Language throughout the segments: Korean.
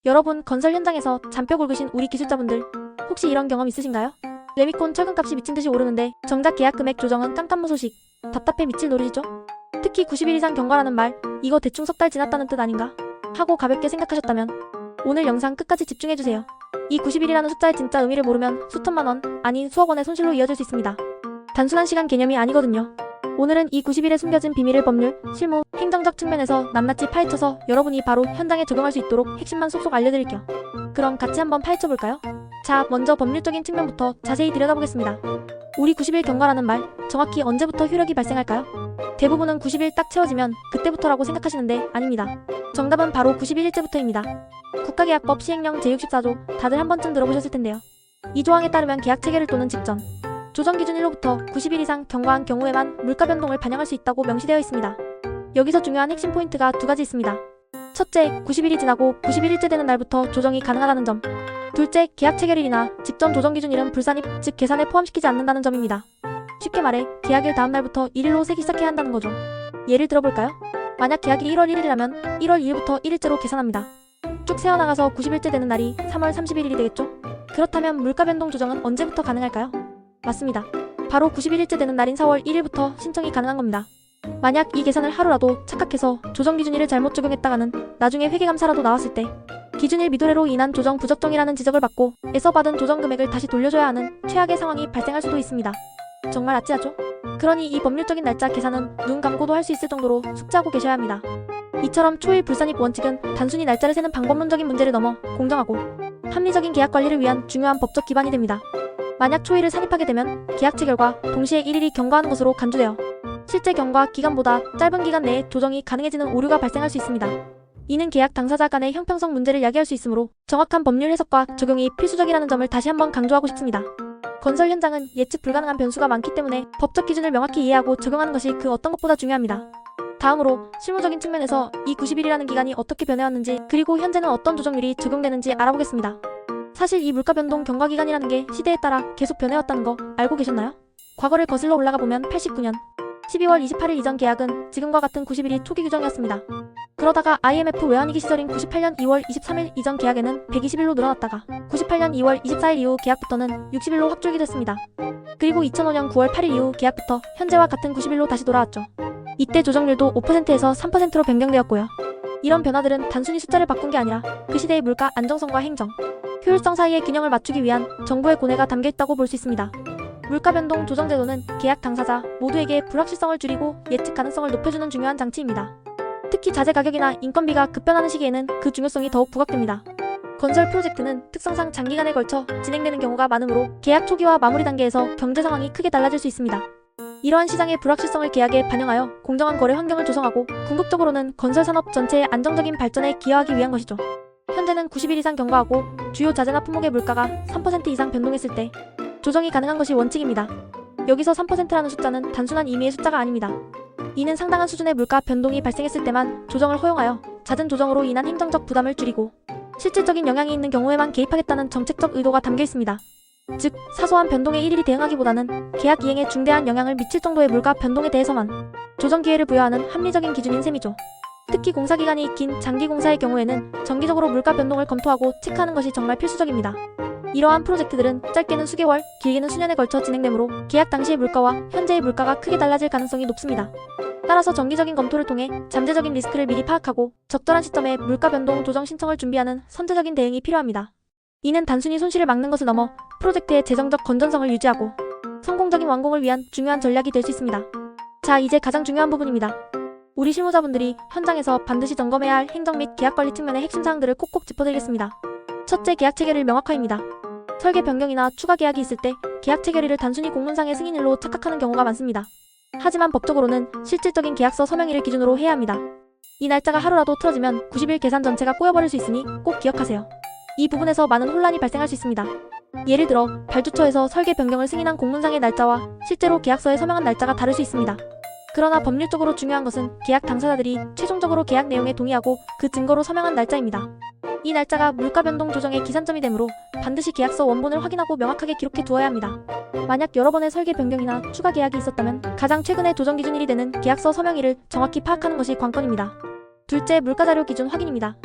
여러분, 건설 현장에서 잔뼈 굵으신 우리 기술자분들 혹시 이런 경험 있으신가요? 레미콘 철근값이 미친듯이 오르는데 정작 계약 금액 조정은 깜깜무소식. 답답해 미칠 노릇이죠? 특히 90일 이상 경과라는 말, 이거 대충 석 달 지났다는 뜻 아닌가? 하고 가볍게 생각하셨다면 오늘 영상 끝까지 집중해주세요. 이 90일이라는 숫자의 진짜 의미를 모르면 수천만 원, 아니 수억 원의 손실로 이어질 수 있습니다. 단순한 시간 개념이 아니거든요. 오늘은 이 90일에 숨겨진 비밀을 법률, 실무, 행정적 측면에서 낱낱이 파헤쳐서 여러분이 바로 현장에 적용할 수 있도록 핵심만 쏙쏙 알려드릴게요. 그럼 같이 한번 파헤쳐볼까요? 자, 먼저 법률적인 측면부터 자세히 들여다보겠습니다. 우리 90일 경과라는 말, 정확히 언제부터 효력이 발생할까요? 대부분은 90일 딱 채워지면 그때부터라고 생각하시는데 아닙니다. 정답은 바로 91일째부터입니다. 국가계약법 시행령 제64조 다들 한 번쯤 들어보셨을 텐데요. 이 조항에 따르면 계약 체결일 또는 직전, 조정기준일로부터 90일 이상 경과한 경우에만 물가 변동을 반영할 수 있다고 명시되어 있습니다. 여기서 중요한 핵심 포인트가 두 가지 있습니다. 첫째, 90일이 지나고 91일째 되는 날부터 조정이 가능하다는 점. 둘째, 계약 체결일이나 직전 조정기준일은 불산입, 즉 계산에 포함시키지 않는다는 점입니다. 쉽게 말해 계약일 다음 날부터 1일로 세기 시작해야 한다는 거죠. 예를 들어볼까요? 만약 계약일이 1월 1일이라면 1월 2일부터 1일째로 계산합니다. 쭉 세어나가서 90일째 되는 날이 3월 31일이 되겠죠? 그렇다면 물가 변동 조정은 언제부터 가능할까요? 맞습니다. 바로 91일째 되는 날인 4월 1일부터 신청이 가능한 겁니다. 만약 이 계산을 하루라도 착각해서 조정기준일을 잘못 적용했다가는 나중에 회계감사라도 나왔을 때 기준일 미도래로 인한 조정 부적정이라는 지적을 받고 애써 받은 조정 금액을 다시 돌려줘야 하는 최악의 상황이 발생할 수도 있습니다. 정말 아찔하죠? 그러니 이 법률적인 날짜 계산은 눈 감고도 할 수 있을 정도로 숙지하고 계셔야 합니다. 이처럼 초일 불산입 원칙은 단순히 날짜를 세는 방법론적인 문제를 넘어 공정하고 합리적인 계약 관리를 위한 중요한 법적 기반이 됩니다. 만약 초일을 산입하게 되면 계약 체결과 동시에 1일이 경과하는 것으로 간주되어 실제 경과 기간보다 짧은 기간 내에 조정이 가능해지는 오류가 발생할 수 있습니다. 이는 계약 당사자 간의 형평성 문제를 야기할 수 있으므로 정확한 법률 해석과 적용이 필수적이라는 점을 다시 한번 강조하고 싶습니다. 건설 현장은 예측 불가능한 변수가 많기 때문에 법적 기준을 명확히 이해하고 적용하는 것이 그 어떤 것보다 중요합니다. 다음으로 실무적인 측면에서 이 90일이라는 기간이 어떻게 변해왔는지 그리고 현재는 어떤 조정률이 적용되는지 알아보겠습니다. 사실 이 물가 변동 경과 기간이라는 게 시대에 따라 계속 변해왔다는 거 알고 계셨나요? 과거를 거슬러 올라가 보면 89년 12월 28일 이전 계약은 지금과 같은 90일이 초기 규정이었습니다. 그러다가 IMF 외환위기 시절인 98년 2월 23일 이전 계약에는 120일로 늘어났다가 98년 2월 24일 이후 계약부터는 60일로 확줄기 됐습니다. 그리고 2005년 9월 8일 이후 계약부터 현재와 같은 90일로 다시 돌아왔죠. 이때 조정률도 5%에서 3%로 변경되었고요. 이런 변화들은 단순히 숫자를 바꾼 게 아니라 그 시대의 물가 안정성과 행정, 효율성 사이의 균형을 맞추기 위한 정부의 고뇌가 담겨있다고 볼 수 있습니다. 물가 변동 조정 제도는 계약 당사자 모두에게 불확실성을 줄이고 예측 가능성을 높여주는 중요한 장치입니다. 특히 자재 가격이나 인건비가 급변하는 시기에는 그 중요성이 더욱 부각됩니다. 건설 프로젝트는 특성상 장기간에 걸쳐 진행되는 경우가 많으므로 계약 초기와 마무리 단계에서 경제 상황이 크게 달라질 수 있습니다. 이러한 시장의 불확실성을 계약에 반영하여 공정한 거래 환경을 조성하고 궁극적으로는 건설 산업 전체의 안정적인 발전에 기여하기 위한 것이죠. 현재는 90일 이상 경과하고 주요 자재나 품목의 물가가 3% 이상 변동했을 때 조정이 가능한 것이 원칙입니다. 여기서 3%라는 숫자는 단순한 임의의 숫자가 아닙니다. 이는 상당한 수준의 물가 변동이 발생했을 때만 조정을 허용하여 잦은 조정으로 인한 행정적 부담을 줄이고 실질적인 영향이 있는 경우에만 개입하겠다는 정책적 의도가 담겨 있습니다. 즉, 사소한 변동에 일일이 대응하기보다는 계약 이행에 중대한 영향을 미칠 정도의 물가 변동에 대해서만 조정 기회를 부여하는 합리적인 기준인 셈이죠. 특히 공사기간이 긴 장기 공사의 경우에는 정기적으로 물가 변동을 검토하고 체크하는 것이 정말 필수적입니다. 이러한 프로젝트들은 짧게는 수개월, 길게는 수년에 걸쳐 진행되므로 계약 당시의 물가와 현재의 물가가 크게 달라질 가능성이 높습니다. 따라서 정기적인 검토를 통해 잠재적인 리스크를 미리 파악하고 적절한 시점에 물가 변동 조정 신청을 준비하는 선제적인 대응이 필요합니다. 이는 단순히 손실을 막는 것을 넘어 프로젝트의 재정적 건전성을 유지하고 성공적인 완공을 위한 중요한 전략이 될 수 있습니다. 자, 이제 가장 중요한 부분입니다. 우리 실무자분들이 현장에서 반드시 점검해야 할 행정 및 계약 관리 측면의 핵심 사항들을 콕콕 짚어드리겠습니다. 첫째, 계약 체결일 명확화입니다. 설계 변경이나 추가 계약이 있을 때 계약 체결일을 단순히 공문상의 승인일로 착각하는 경우가 많습니다. 하지만 법적으로는 실질적인 계약서 서명일을 기준으로 해야 합니다. 이 날짜가 하루라도 틀어지면 90일 계산 전체가 꼬여버릴 수 있으니 꼭 기억하세요. 이 부분에서 많은 혼란이 발생할 수 있습니다. 예를 들어 발주처에서 설계 변경을 승인한 공문상의 날짜와 실제로 계약서에 서명한 날짜가 다를 수 있습니다. 그러나 법률적으로 중요한 것은 계약 당사자들이 최종적으로 계약 내용에 동의하고 그 증거로 서명한 날짜입니다. 이 날짜가 물가 변동 조정의 기산점이 되므로 반드시 계약서 원본을 확인하고 명확하게 기록해 두어야 합니다. 만약 여러 번의 설계 변경이나 추가 계약이 있었다면 가장 최근의 조정 기준일이 되는 계약서 서명일을 정확히 파악하는 것이 관건입니다. 둘째, 물가자료 기준 확인입니다.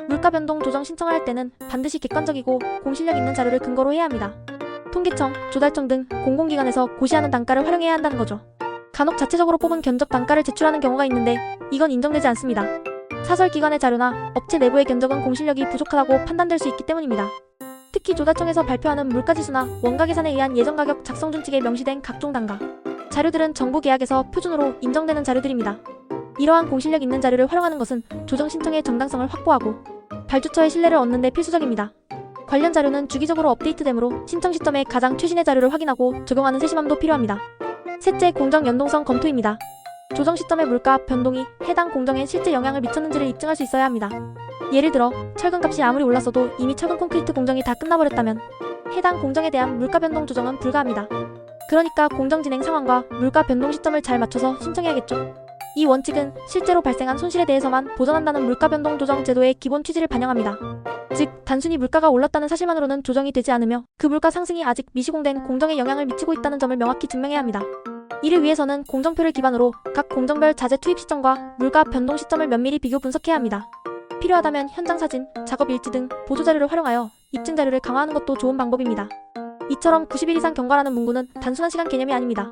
물가 변동 조정 신청을 할 때는 반드시 객관적이고 공실력 있는 자료를 근거로 해야 합니다. 통계청, 조달청 등 공공기관에서 고시하는 단가를 활용해야 한다는 거죠. 간혹 자체적으로 뽑은 견적 단가를 제출하는 경우가 있는데 이건 인정되지 않습니다. 사설기관의 자료나 업체 내부의 견적은 공실력이 부족하다고 판단될 수 있기 때문입니다. 특히 조달청에서 발표하는 물가지수나 원가 계산에 의한 예정가격 작성 준칙에 명시된 각종 단가, 자료들은 정부 계약에서 표준으로 인정되는 자료들입니다. 이러한 공실력 있는 자료를 활용하는 것은 조정 신청의 정당성을 확보하고 발주처의 신뢰를 얻는 데 필수적입니다. 관련 자료는 주기적으로 업데이트되므로 신청 시점에 가장 최신의 자료를 확인하고 적용하는 세심함도 필요합니다. 셋째, 공정 연동성 검토입니다. 조정 시점의 물가 변동이 해당 공정에 실제 영향을 미쳤는지를 입증할 수 있어야 합니다. 예를 들어 철근값이 아무리 올랐어도 이미 철근 콘크리트 공정이 다 끝나버렸다면 해당 공정에 대한 물가 변동 조정은 불가합니다. 그러니까 공정 진행 상황과 물가 변동 시점을 잘 맞춰서 신청해야겠죠. 이 원칙은 실제로 발생한 손실에 대해서만 보전한다는 물가 변동 조정 제도의 기본 취지를 반영합니다. 즉, 단순히 물가가 올랐다는 사실만으로는 조정이 되지 않으며 그 물가 상승이 아직 미시공된 공정에 영향을 미치고 있다는 점을 명확히 증명해야 합니다. 이를 위해서는 공정표를 기반으로 각 공정별 자재 투입 시점과 물가 변동 시점을 면밀히 비교 분석해야 합니다. 필요하다면 현장 사진, 작업 일지 등 보조자료를 활용하여 입증 자료를 강화하는 것도 좋은 방법입니다. 이처럼 90일 이상 경과라는 문구는 단순한 시간 개념이 아닙니다.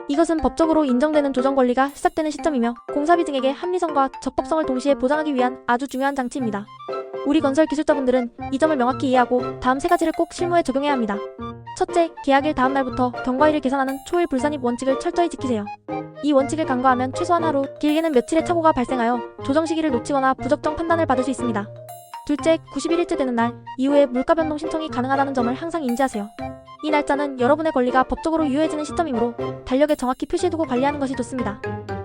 이것은 법적으로 인정되는 조정 권리가 시작되는 시점이며 공사비 등에게 합리성과 적법성을 동시에 보장하기 위한 아주 중요한 장치입니다. 우리 건설 기술자분들은 이 점을 명확히 이해하고 다음 세 가지를 꼭 실무에 적용해야 합니다. 첫째, 계약일 다음 날부터 경과일을 계산하는 초일 불산입 원칙을 철저히 지키세요. 이 원칙을 간과하면 최소한 하루, 길게는 며칠의 착오가 발생하여 조정 시기를 놓치거나 부적정 판단을 받을 수 있습니다. 둘째, 91일째 되는 날 이후에 물가 변동 신청이 가능하다는 점을 항상 인지하세요. 이 날짜는 여러분의 권리가 법적으로 유효해지는 시점이므로 달력에 정확히 표시해두고 관리하는 것이 좋습니다.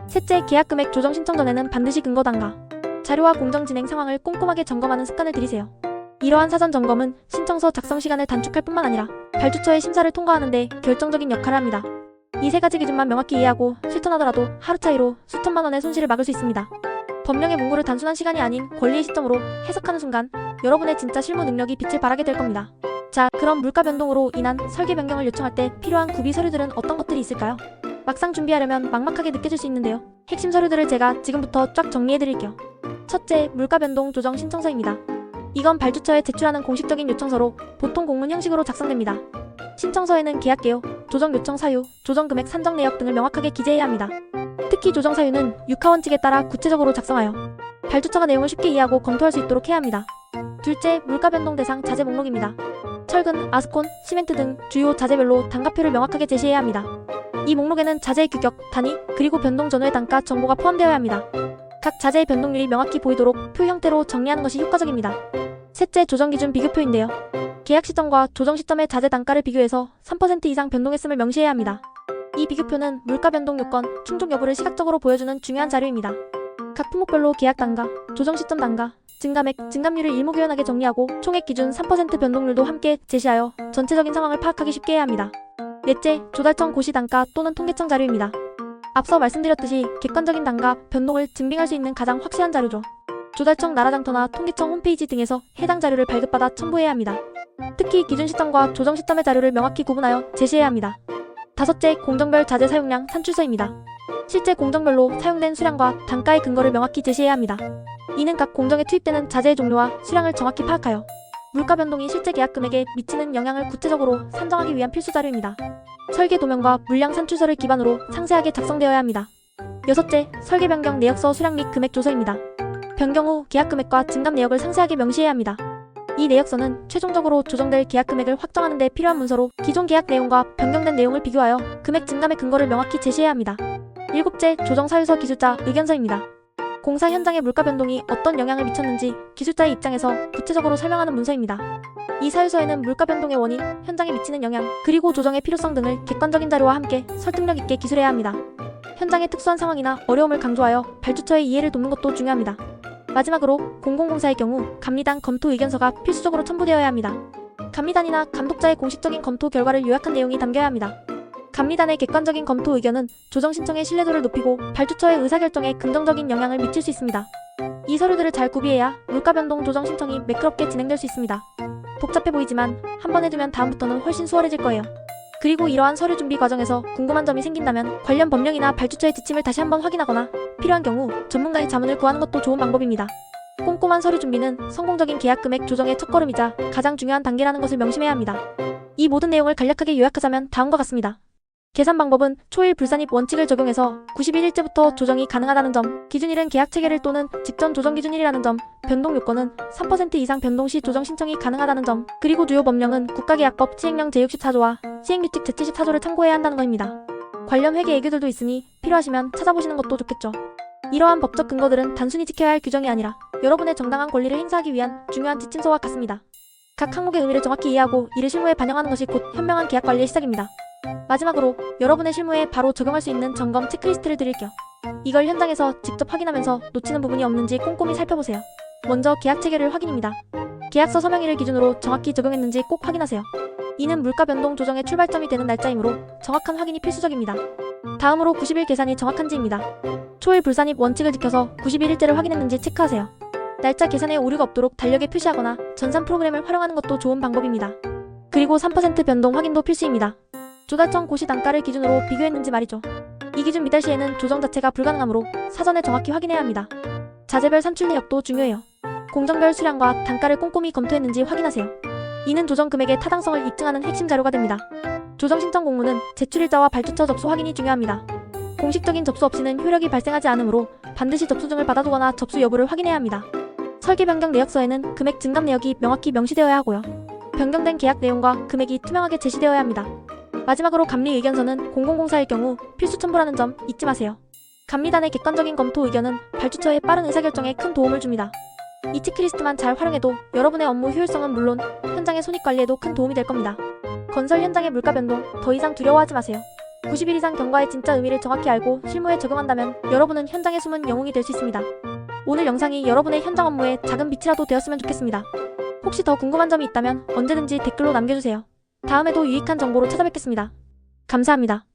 셋째, 계약 금액 조정 신청 전에는 반드시 근거 단가, 자료와 공정 진행 상황을 꼼꼼하게 점검하는 습관을 들이세요. 이러한 사전 점검은 신청서 작성 시간을 단축할 뿐만 아니라 발주처의 심사를 통과하는 데 결정적인 역할을 합니다. 이 세 가지 기준만 명확히 이해하고 실천하더라도 하루 차이로 수천만 원의 손실을 막을 수 있습니다. 법령의 문구를 단순한 시간이 아닌 권리의 시점으로 해석하는 순간 여러분의 진짜 실무 능력이 빛을 발하게 될 겁니다. 자, 그럼 물가 변동으로 인한 설계 변경을 요청할 때 필요한 구비 서류들은 어떤 것들이 있을까요? 막상 준비하려면 막막하게 느껴질 수 있는데요. 핵심 서류들을 제가 지금부터 쫙 정리해드릴게요. 첫째, 물가 변동 조정 신청서입니다. 이건 발주처에 제출하는 공식적인 요청서로 보통 공문 형식으로 작성됩니다. 신청서에는 계약 개요, 조정 요청 사유, 조정 금액 산정 내역 등을 명확하게 기재해야 합니다. 특히 조정 사유는 육하 원칙에 따라 구체적으로 작성하여 발주처가 내용을 쉽게 이해하고 검토할 수 있도록 해야 합니다. 둘째, 물가 변동 대상 자재 목록입니다. 철근, 아스콘, 시멘트 등 주요 자재별로 단가표를 명확하게 제시해야 합니다. 이 목록에는 자재의 규격, 단위, 그리고 변동 전후의 단가 정보가 포함되어야 합니다. 각 자재의 변동률이 명확히 보이도록 표 형태로 정리하는 것이 효과적입니다. 셋째, 조정 기준 비교표인데요. 계약 시점과 조정 시점의 자재 단가를 비교해서 3% 이상 변동했음을 명시해야 합니다. 이 비교표는 물가 변동 요건, 충족 여부를 시각적으로 보여주는 중요한 자료입니다. 각 품목별로 계약 단가, 조정 시점 단가, 증감액, 증감률을 일목요연하게 정리하고 총액 기준 3% 변동률도 함께 제시하여 전체적인 상황을 파악하기 쉽게 해야 합니다. 넷째, 조달청 고시 단가 또는 통계청 자료입니다. 앞서 말씀드렸듯이 객관적인 단가, 변동을 증빙할 수 있는 가장 확실한 자료죠. 조달청 나라장터나 통계청 홈페이지 등에서 해당 자료를 발급받아 첨부해야 합니다. 특히 기준 시점과 조정 시점의 자료를 명확히 구분하여 제시해야 합니다. 다섯째, 공정별 자재 사용량 산출서입니다. 실제 공정별로 사용된 수량과 단가의 근거를 명확히 제시해야 합니다. 이는 각 공정에 투입되는 자재의 종류와 수량을 정확히 파악하여 물가 변동이 실제 계약 금액에 미치는 영향을 구체적으로 산정하기 위한 필수 자료입니다. 설계 도면과 물량 산출서를 기반으로 상세하게 작성되어야 합니다. 여섯째, 설계 변경 내역서 수량 및 금액 조서입니다. 변경 후 계약 금액과 증감 내역을 상세하게 명시해야 합니다. 이 내역서는 최종적으로 조정될 계약 금액을 확정하는 데 필요한 문서로 기존 계약 내용과 변경된 내용을 비교하여 금액 증감의 근거를 명확히 제시해야 합니다. 일곱째, 조정 사유서 기술자 의견서입니다. 공사 현장의 물가 변동이 어떤 영향을 미쳤는지 기술자의 입장에서 구체적으로 설명하는 문서입니다. 이 사유서에는 물가 변동의 원인, 현장에 미치는 영향, 그리고 조정의 필요성 등을 객관적인 자료와 함께 설득력 있게 기술해야 합니다. 현장의 특수한 상황이나 어려움을 강조하여 발주처의 이해를 돕는 것도 중요합니다. 마지막으로 공공공사의 경우 감리단 검토 의견서가 필수적으로 첨부되어야 합니다. 감리단이나 감독자의 공식적인 검토 결과를 요약한 내용이 담겨야 합니다. 감리단의 객관적인 검토 의견은 조정 신청의 신뢰도를 높이고 발주처의 의사결정에 긍정적인 영향을 미칠 수 있습니다. 이 서류들을 잘 구비해야 물가 변동 조정 신청이 매끄럽게 진행될 수 있습니다. 복잡해 보이지만 한 번 해두면 다음부터는 훨씬 수월해질 거예요. 그리고 이러한 서류 준비 과정에서 궁금한 점이 생긴다면 관련 법령이나 발주처의 지침을 다시 한번 확인하거나 필요한 경우 전문가의 자문을 구하는 것도 좋은 방법입니다. 꼼꼼한 서류 준비는 성공적인 계약 금액 조정의 첫걸음이자 가장 중요한 단계라는 것을 명심해야 합니다. 이 모든 내용을 간략하게 요약하자면 다음과 같습니다. 계산 방법은 초일 불산입 원칙을 적용해서 91일째부터 조정이 가능하다는 점, 기준일은 계약 체결일 또는 직전 조정 기준일이라는 점, 변동 요건은 3% 이상 변동 시 조정 신청이 가능하다는 점, 그리고 주요 법령은 국가계약법 시행령 제64조와 시행규칙 제74조를 참고해야 한다는 것입니다. 관련 회계 애교들도 있으니 필요하시면 찾아보시는 것도 좋겠죠. 이러한 법적 근거들은 단순히 지켜야 할 규정이 아니라 여러분의 정당한 권리를 행사하기 위한 중요한 지침서와 같습니다. 각 항목의 의미를 정확히 이해하고 이를 실무에 반영하는 것이 곧 현명한 계약 관리의 시작입니다. 마지막으로 여러분의 실무에 바로 적용할 수 있는 점검 체크리스트를 드릴게요. 이걸 현장에서 직접 확인하면서 놓치는 부분이 없는지 꼼꼼히 살펴보세요. 먼저 계약 체결일 확인입니다. 계약서 서명일을 기준으로 정확히 적용했는지 꼭 확인하세요. 이는 물가 변동 조정의 출발점이 되는 날짜이므로 정확한 확인이 필수적입니다. 다음으로 90일 계산이 정확한지입니다. 초일 불산입 원칙을 지켜서 90일일째를 확인했는지 체크하세요. 날짜 계산에 오류가 없도록 달력에 표시하거나 전산 프로그램을 활용하는 것도 좋은 방법입니다. 그리고 3% 변동 확인도 필수입니다. 조달 전 고시 단가를 기준으로 비교했는지 말이죠. 이 기준 미달 시에는 조정 자체가 불가능하므로 사전에 정확히 확인해야 합니다. 자재별 산출 내역도 중요해요. 공정별 수량과 단가를 꼼꼼히 검토했는지 확인하세요. 이는 조정 금액의 타당성을 입증하는 핵심 자료가 됩니다. 조정 신청 공문은 제출일자와 발주처 접수 확인이 중요합니다. 공식적인 접수 없이는 효력이 발생하지 않으므로 반드시 접수증을 받아두거나 접수 여부를 확인해야 합니다. 설계 변경 내역서에는 금액 증감 내역이 명확히 명시되어야 하고요. 변경된 계약 내용과 금액이 투명하게 제시되어야 합니다. 마지막으로 감리 의견서는 공공공사일 경우 필수 첨부라는 점 잊지 마세요. 감리단의 객관적인 검토 의견은 발주처의 빠른 의사결정에 큰 도움을 줍니다. 이 체크리스트만 잘 활용해도 여러분의 업무 효율성은 물론 현장의 손익 관리에도 큰 도움이 될 겁니다. 건설 현장의 물가 변동 더 이상 두려워하지 마세요. 90일 이상 경과의 진짜 의미를 정확히 알고 실무에 적용한다면 여러분은 현장의 숨은 영웅이 될 수 있습니다. 오늘 영상이 여러분의 현장 업무에 작은 빛이라도 되었으면 좋겠습니다. 혹시 더 궁금한 점이 있다면 언제든지 댓글로 남겨주세요. 다음에도 유익한 정보로 찾아뵙겠습니다. 감사합니다.